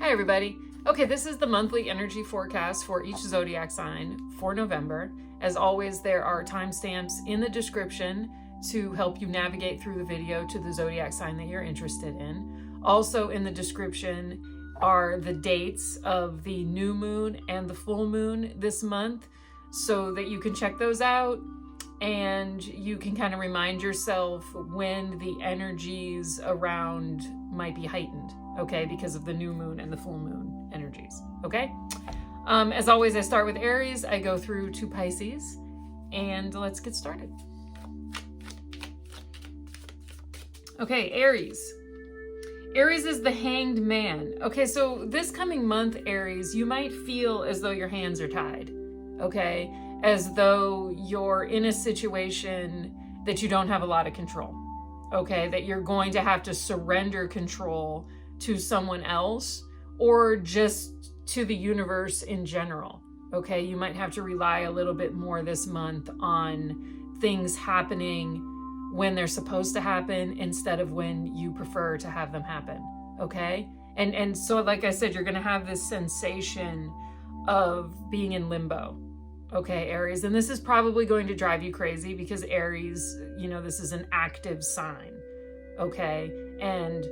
Hi everybody. Okay, this is the monthly energy forecast for each zodiac sign for November. As always, there are timestamps in the description to help you navigate through the video to the zodiac sign that you're interested in. Also in the description are the dates of the new moon and the full moon this month so that you can check those out and you can kind of remind yourself when the energies around might be heightened, okay, because of the new moon and the full moon energies, okay? As always, I start with Aries, I go through to Pisces, and let's get started. Okay, Aries. Aries is the Hanged Man. Okay, so this coming month, Aries, you might feel as though your hands are tied, okay? As though you're in a situation that you don't have a lot of control, okay? That you're going to have to surrender control to someone else or just to the universe in general, okay? You might have to rely a little bit more this month on things happening when they're supposed to happen instead of when you prefer to have them happen, okay? And so, like I said, you're gonna have this sensation of being in limbo, okay, Aries? And this is probably going to drive you crazy because Aries, you know, this is an active sign, okay? And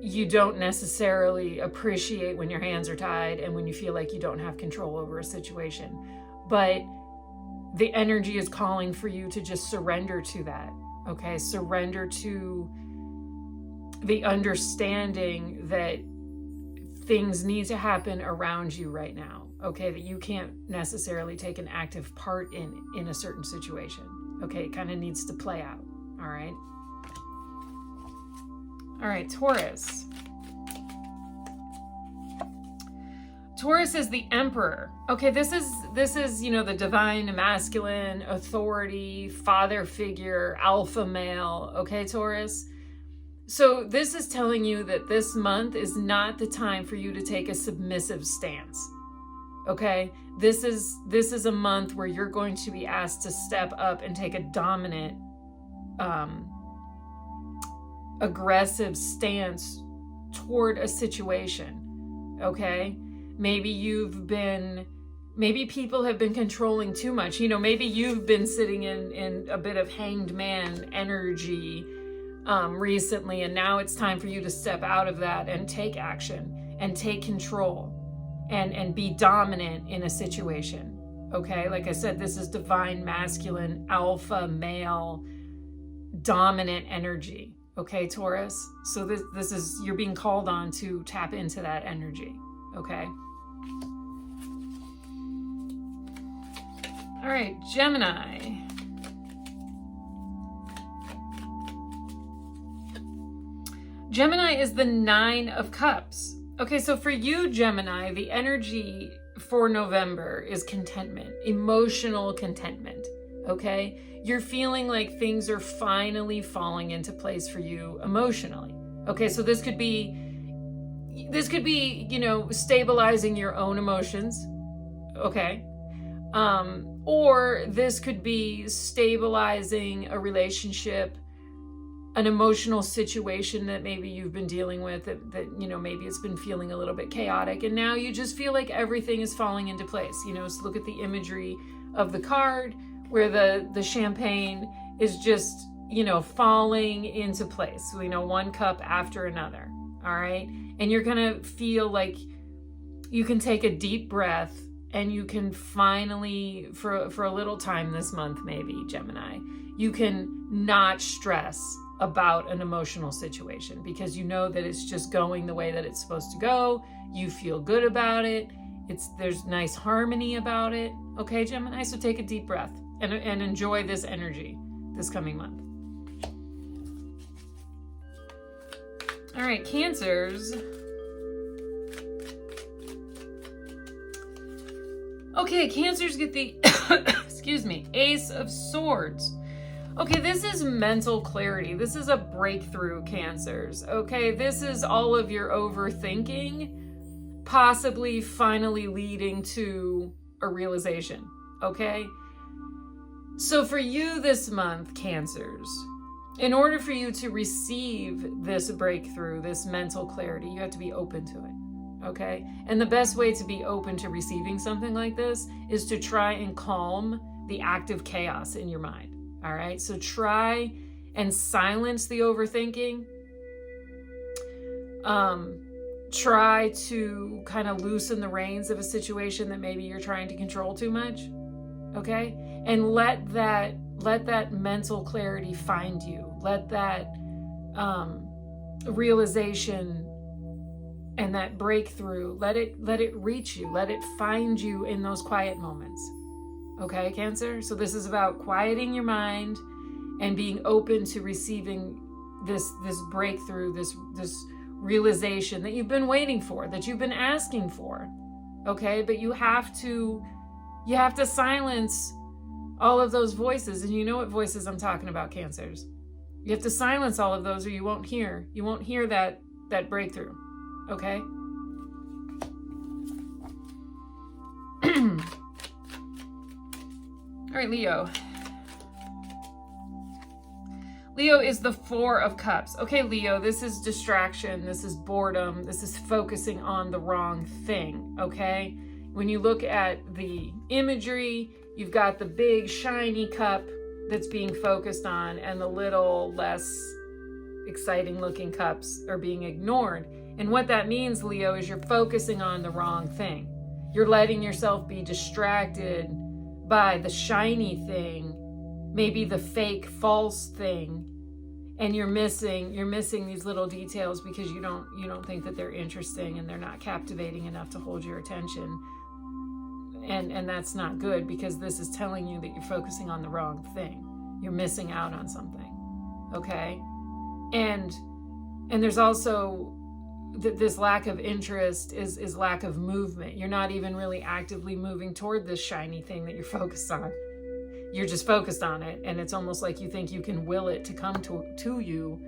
you don't necessarily appreciate when your hands are tied and when you feel like you don't have control over a situation. But the energy is calling for you to just surrender to that, okay? Surrender to the understanding that things need to happen around you right now, okay? That you can't necessarily take an active part in a certain situation, okay? It kind of needs to play out, all right? All right, Taurus. Taurus is the Emperor. Okay, this is, you know, the divine masculine authority, father figure, alpha male, okay, Taurus? So this is telling you that this month is not the time for you to take a submissive stance, okay? This is a month where you're going to be asked to step up and take a dominant, aggressive stance toward a situation, okay? Maybe people have been controlling too much. You know, maybe you've been sitting in a bit of hanged man energy recently, and now it's time for you to step out of that and take action and take control and be dominant in a situation, okay? Like I said, this is divine masculine, alpha male, dominant energy, okay, Taurus? So this is, you're being called on to tap into that energy, okay? All right, Gemini. Gemini is the Nine of Cups. Okay, so for you, Gemini, the energy for November is contentment, emotional contentment, okay? You're feeling like things are finally falling into place for you emotionally. Okay, so this could be, you know, stabilizing your own emotions, okay? Or this could be stabilizing a relationship, an emotional situation that maybe you've been dealing with that, you know, maybe it's been feeling a little bit chaotic and now you just feel like everything is falling into place. You know, so look at the imagery of the card where the champagne is just, you know, falling into place. So, you know, one cup after another, all right? And you're gonna feel like you can take a deep breath and you can finally, for a little time this month maybe, Gemini, you can not stress about an emotional situation because you know that it's just going the way that it's supposed to go. You feel good about it. There's nice harmony about it. Okay, Gemini, so take a deep breath and enjoy this energy this coming month. All right, Cancers. Okay, Cancers get the, excuse me, Ace of Swords. Okay, this is mental clarity. This is a breakthrough, Cancers. Okay, this is all of your overthinking, possibly finally leading to a realization, okay? So for you this month, Cancers, in order for you to receive this breakthrough, this mental clarity, you have to be open to it. okay? And the best way to be open to receiving something like this is to try and calm the active chaos in your mind, all right? So try and silence the overthinking. Try to kind of loosen the reins of a situation that maybe you're trying to control too much, okay? And let that mental clarity find you. Let that realization and that breakthrough, let it reach you. Let it find you in those quiet moments, okay, Cancer? So this is about quieting your mind and being open to receiving this breakthrough, this realization that you've been waiting for, that you've been asking for, okay? But you have to silence all of those voices. And you know what voices I'm talking about, Cancers. You have to silence all of those or you won't hear that breakthrough, okay? All right, Leo. Leo is the Four of Cups. Okay, Leo, this is distraction. This is boredom. This is focusing on the wrong thing, okay? When you look at the imagery, you've got the big shiny cup that's being focused on and the little less exciting looking cups are being ignored. And what that means, Leo, is you're focusing on the wrong thing. You're letting yourself be distracted by the shiny thing, maybe the fake false thing, and you're missing these little details because you don't think that they're interesting and they're not captivating enough to hold your attention. And that's not good, because this is telling you that you're focusing on the wrong thing. You're missing out on something, okay? And there's also this lack of interest is lack of movement. You're not even really actively moving toward this shiny thing that you're focused on. You're just focused on it, and it's almost like you think you can will it to come to you,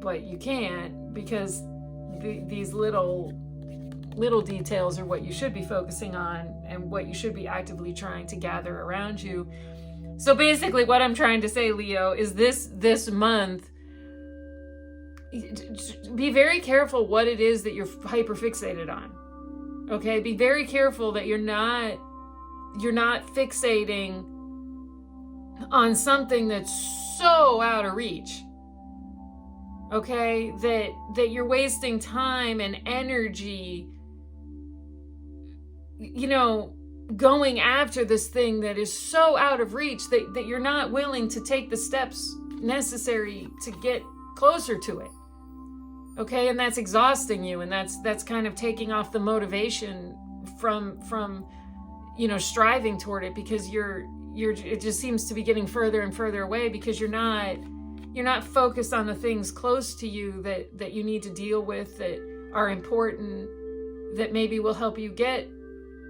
but you can't, because these little details are what you should be focusing on and what you should be actively trying to gather around you. So basically what I'm trying to say, Leo, is this month, be very careful what it is that you're hyper fixated on. Okay? Be very careful that you're not fixating on something that's so out of reach. Okay? That you're wasting time and energy, going after this thing that is so out of reach that you're not willing to take the steps necessary to get closer to it. Okay? And that's exhausting you, and that's kind of taking off the motivation from striving toward it, because it just seems to be getting further and further away, because you're not focused on the things close to you that you need to deal with, that are important, that maybe will help you get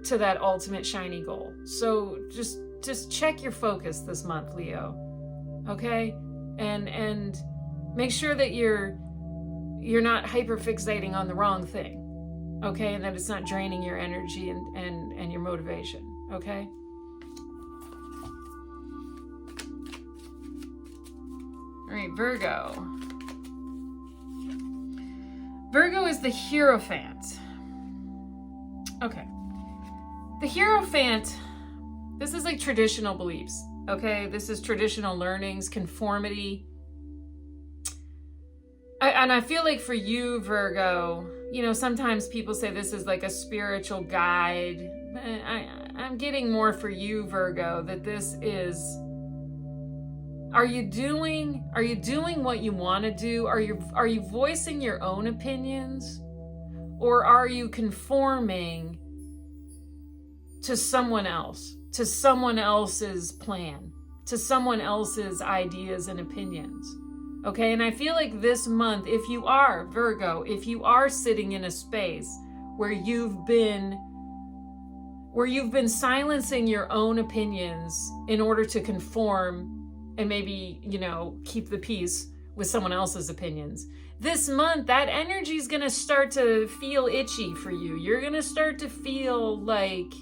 to that ultimate shiny goal. So just check your focus this month, Leo. Okay? And make sure that you're not hyper fixating on the wrong thing. Okay? And that it's not draining your energy and your motivation. Okay? All right, Virgo. Virgo is the Hierophant. Okay. The Hierophant, this is like traditional beliefs, okay? This is traditional learnings, conformity. And I feel like for you, Virgo, sometimes people say this is like a spiritual guide. I'm getting more for you, Virgo, that this is, are you doing what you want to do? Are you voicing your own opinions? Or are you conforming to someone else, to someone else's plan, to someone else's ideas and opinions? Okay, and I feel like this month, if you are, Virgo, if you are sitting in a space where you've been silencing your own opinions in order to conform and maybe, keep the peace with someone else's opinions, this month, that energy is going to start to feel itchy for you. You're going to start to feel like,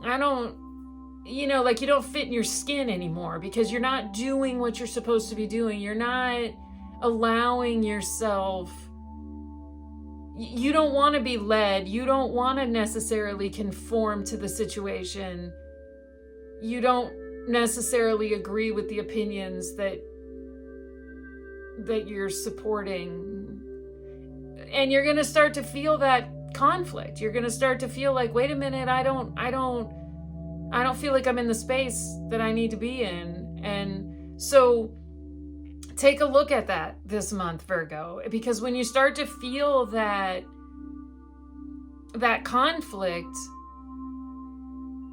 like you don't fit in your skin anymore, because you're not doing what you're supposed to be doing. You're not allowing yourself, you don't want to be led. You don't want to necessarily conform to the situation. You don't necessarily agree with the opinions that you're supporting. And you're going to start to feel that conflict. You're going to start to feel like, wait a minute, I don't feel like I'm in the space that I need to be in. And so take a look at that this month, Virgo, because when you start to feel that conflict,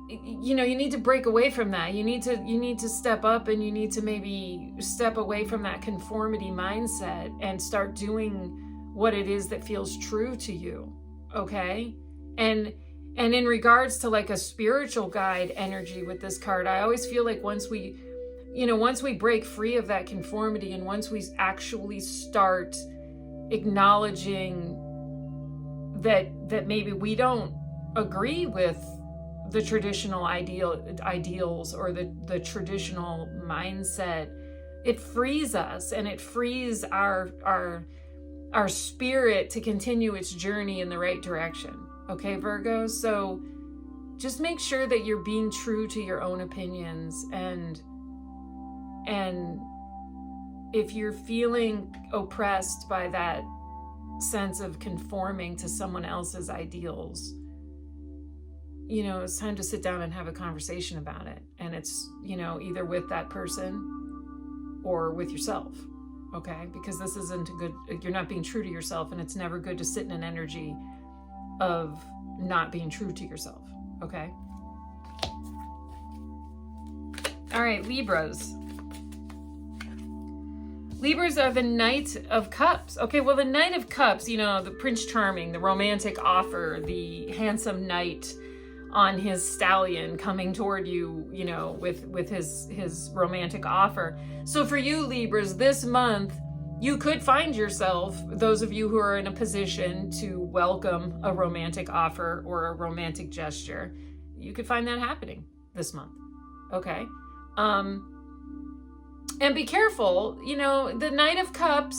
you need to break away from that. You need to step up, and you need to maybe step away from that conformity mindset and start doing what it is that feels true to you. Okay? And in regards to like a spiritual guide energy with this card, I always feel like once we break free of that conformity, and once we actually start acknowledging that maybe we don't agree with the traditional ideals or the traditional mindset, it frees us, and it frees our spirit to continue its journey in the right direction. Okay, Virgo? So just make sure that you're being true to your own opinions, and if you're feeling oppressed by that sense of conforming to someone else's ideals, it's time to sit down and have a conversation about it. And it's, either with that person or with yourself. Okay? Because this isn't you're not being true to yourself, and it's never good to sit in an energy of not being true to yourself. Okay? All right, Libras. Libras are the Knight of Cups. Okay, well, the Knight of Cups, the Prince Charming, the romantic offer, the handsome knight on his stallion coming toward you, with his romantic offer. So for you, Libras, this month, you could find yourself, those of you who are in a position to welcome a romantic offer or a romantic gesture, you could find that happening this month. Okay? And be careful, the Knight of Cups,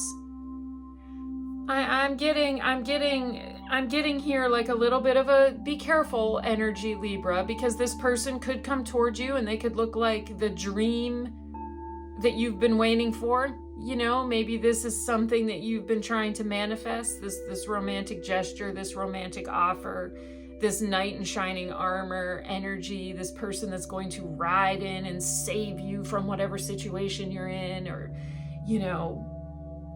I'm getting here like a little bit of a be careful energy, Libra, because this person could come towards you and they could look like the dream that you've been waiting for. Maybe this is something that you've been trying to manifest, this romantic gesture, this romantic offer, this knight in shining armor energy, this person that's going to ride in and save you from whatever situation you're in, or,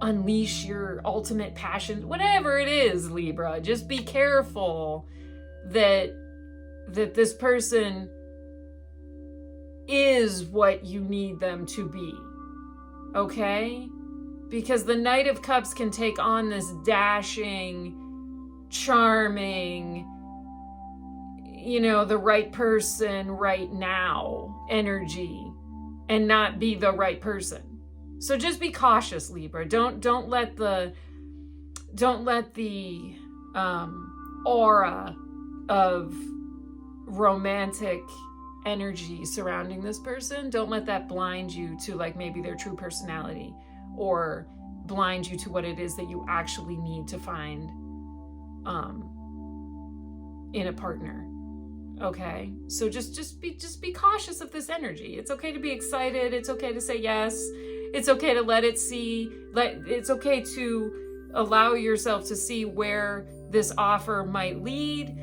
unleash your ultimate passion, whatever it is, Libra. Just be careful that this person is what you need them to be. Okay? Because the Knight of Cups can take on this dashing, charming, the right person right now energy, and not be the right person. So just be cautious, Libra. Don't let the aura of romantic energy surrounding this person, don't let that blind you to like maybe their true personality, or blind you to what it is that you actually need to find in a partner. Okay? So just be cautious of this energy. It's okay to be excited. It's okay to say yes. It's okay to let it see. It's okay to allow yourself to see where this offer might lead.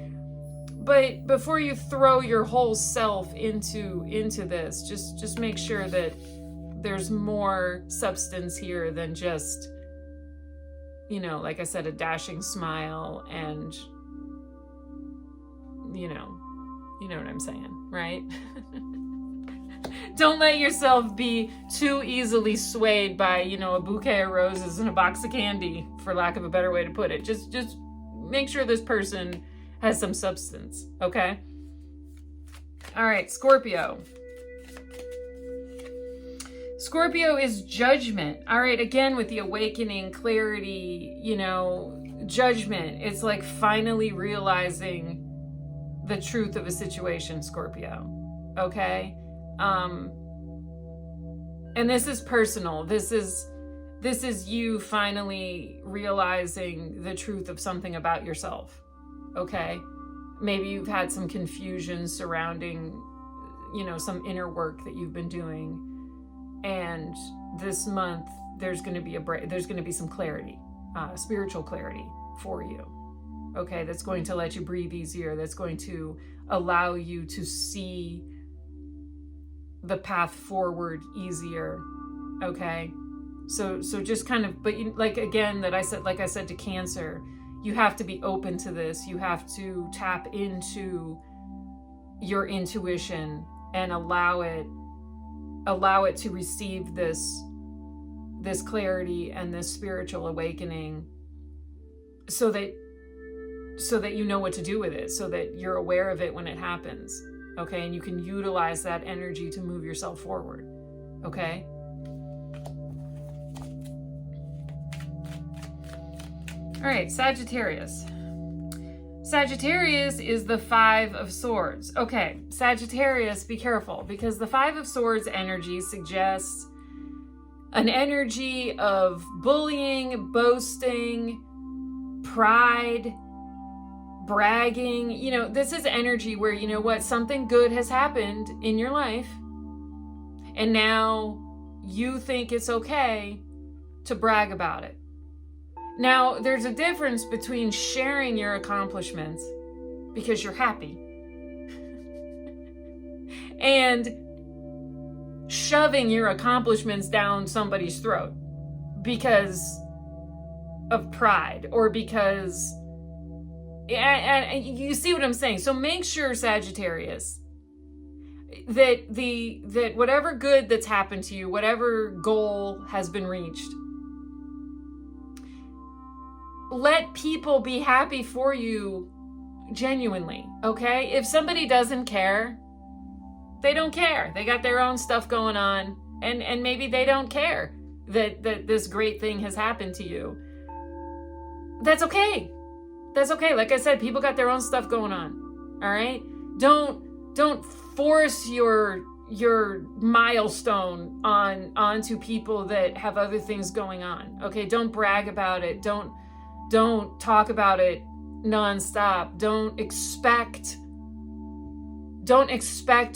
But before you throw your whole self into this, just make sure that there's more substance here than just, like I said, a dashing smile and, you know what I'm saying, right? Don't let yourself be too easily swayed by, a bouquet of roses and a box of candy, for lack of a better way to put it. Just make sure this person has some substance, okay? All right, Scorpio. Scorpio is judgment. All right, again, with the awakening, clarity, judgment. It's like finally realizing the truth of a situation, Scorpio, okay? And this is personal. This is this is you finally realizing the truth of something about yourself, okay? Maybe you've had some confusion surrounding, you know, some inner work that you've been doing. And this month, there's going to be there's going to be some clarity, spiritual clarity for you. Okay, that's going to let you breathe easier. That's going to allow you to see the path forward easier. Okay, so just kind of, but like again, like I said to Cancer, you have to be open to this. You have to tap into your intuition and allow it to receive this clarity and this spiritual awakening, so that you know what to do with it, so that you're aware of it when it happens, okay? And you can utilize that energy to move yourself forward, okay? All right, Sagittarius. Sagittarius is the 5 of Swords. Okay, Sagittarius, be careful, because the 5 of Swords energy suggests an energy of bullying, boasting, pride, bragging. You know, this is energy where, you know what, something good has happened in your life, and now you think it's okay to brag about it. Now, there's a difference between sharing your accomplishments because you're happy and shoving your accomplishments down somebody's throat because of pride, or because, and you see what I'm saying? So make sure, Sagittarius, that whatever good that's happened to you, whatever goal has been reached, let people be happy for you genuinely, okay? If somebody doesn't care, they don't care. They got their own stuff going on, and maybe they don't care that this great thing has happened to you. That's okay. That's okay. Like I said, people got their own stuff going on, all right? Don't force your milestone onto people that have other things going on, okay? Don't brag about it. Don't talk about it nonstop. Don't expect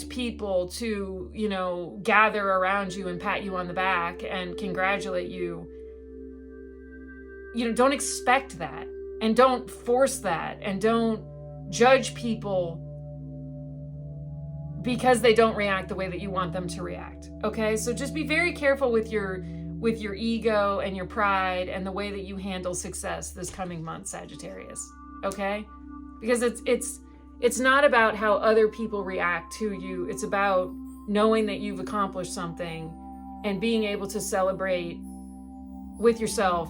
people to, you know, gather around you and pat you on the back and congratulate you. You know, don't expect that, and don't force that, and don't judge people because they don't react the way that you want them to react. Okay? So just be very careful with your ego and your pride and the way that you handle success this coming month, Sagittarius. Okay? Because it's not about how other people react to you. It's about knowing that you've accomplished something and being able to celebrate with yourself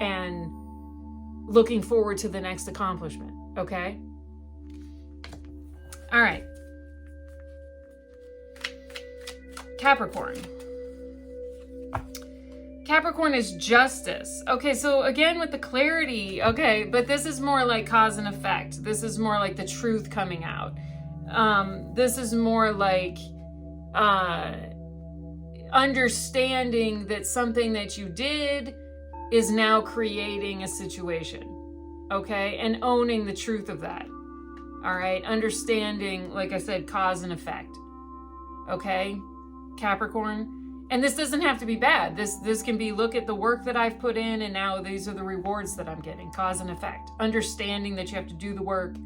and looking forward to the next accomplishment. Okay? All right. Capricorn. Capricorn is justice. Okay, so again with the clarity, okay, but this is more like cause and effect. This is more like the truth coming out. This is more like understanding that something that you did is now creating a situation, okay, and owning the truth of that. All right, understanding, like I said, cause and effect. Okay, Capricorn. And this doesn't have to be bad. This can be, look at the work that I've put in, and now these are the rewards that I'm getting. Cause and effect. Understanding that you have to do the work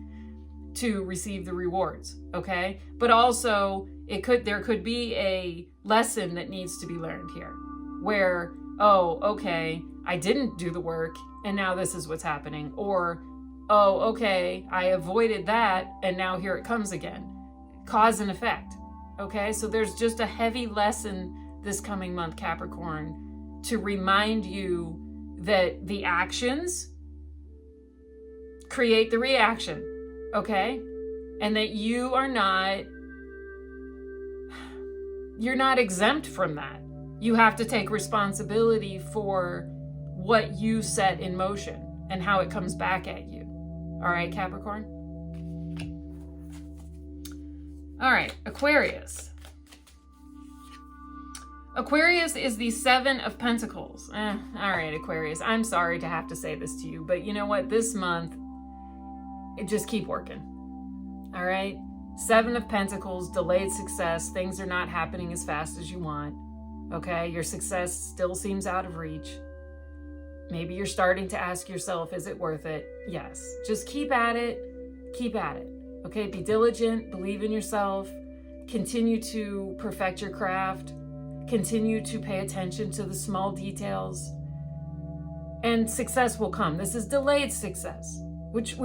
to receive the rewards. Okay? But also, there could be a lesson that needs to be learned here. Where, oh, okay, I didn't do the work, and now this is what's happening. Or, oh, okay, I avoided that, and now here it comes again. Cause and effect. Okay? So there's just a heavy lesson this coming month, Capricorn, to remind you that the actions create the reaction, okay? And that you're not exempt from that. You have to take responsibility for what you set in motion and how it comes back at you. All right, Capricorn? All right, Aquarius. Aquarius is the 7 of Pentacles. All right, Aquarius, I'm sorry to have to say this to you, but you know what? This month, just keep working. All right? 7 of Pentacles, delayed success. Things are not happening as fast as you want. Okay? Your success still seems out of reach. Maybe you're starting to ask yourself, is it worth it? Yes. Just keep at it. Keep at it. Okay? Be diligent. Believe in yourself. Continue to perfect your craft. Continue to pay attention to the small details. And success will come. This is delayed success, which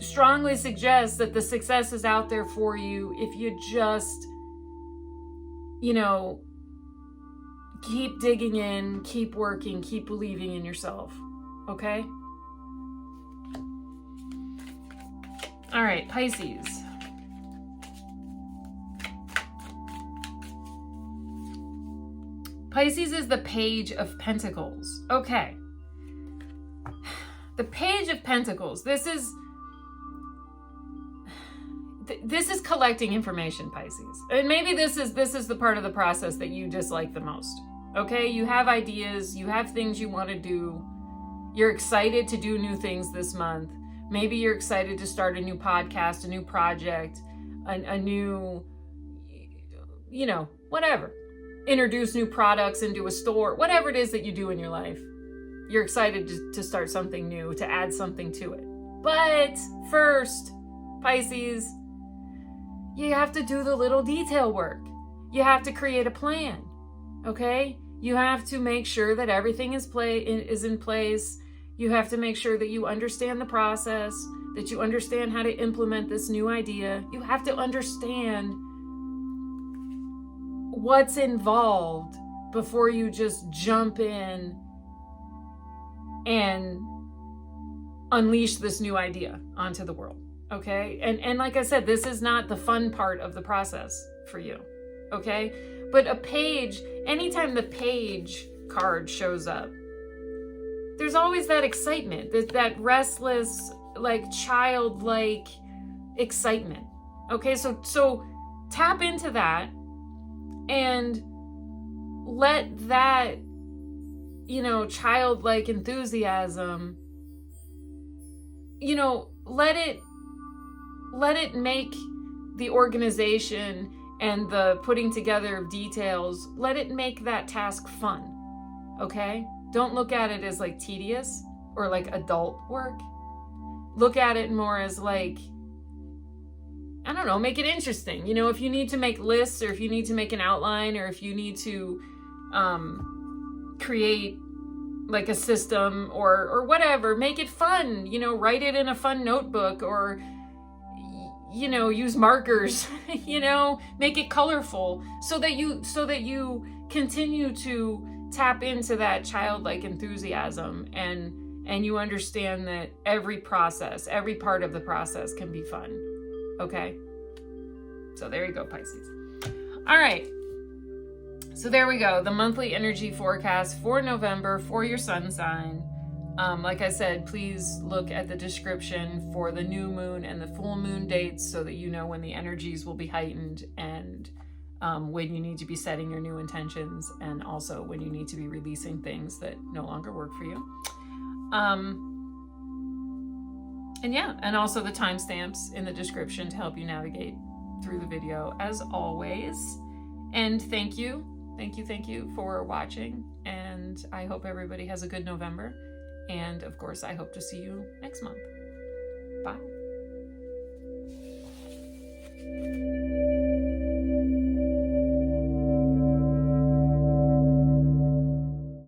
strongly suggests that the success is out there for you if you just, you know, keep digging in, keep working, keep believing in yourself. Okay? All right, Pisces. Pisces is the Page of Pentacles. Okay. The Page of Pentacles. This is collecting information, Pisces. And maybe this is the part of the process that you dislike the most. Okay? You have ideas, you have things you want to do. You're excited to do new things this month. Maybe you're excited to start a new podcast, a new project, a new, you know, whatever. Introduce new products into a store, whatever it is that you do in your life. You're excited to start something new, to add something to it. But first, Pisces, you have to do the little detail work. You have to create a plan, okay? You have to make sure that everything is in place. You have to make sure that you understand the process, that you understand how to implement this new idea. You have to understand what's involved before you just jump in and unleash this new idea onto the world, okay? And like I said, this is not the fun part of the process for you, okay? But a page, anytime the page card shows up, there's always that excitement, that restless, like childlike excitement, okay? So tap into that and let that, you know, childlike enthusiasm, you know, let it make the organization and the putting together of details, let it make that task fun, okay? Don't look at it as like tedious or like adult work. Look at it more as like, I don't know, make it interesting. You know, if you need to make lists, or if you need to make an outline, or if you need to create like a system or whatever, make it fun. You know, write it in a fun notebook, or, you know, use markers, you know, make it colorful so that you continue to tap into that childlike enthusiasm, and you understand that every process, every part of the process can be fun. Okay? So there you go, Pisces. All right. So there we go. The monthly energy forecast for November for your sun sign. Like I said, please look at the description for the new moon and the full moon dates so that you know when the energies will be heightened, and when you need to be setting your new intentions, and also when you need to be releasing things that no longer work for you. And yeah, and also the timestamps in the description to help you navigate through the video as always. And thank you for watching. And I hope everybody has a good November. And of course, I hope to see you next month. Bye.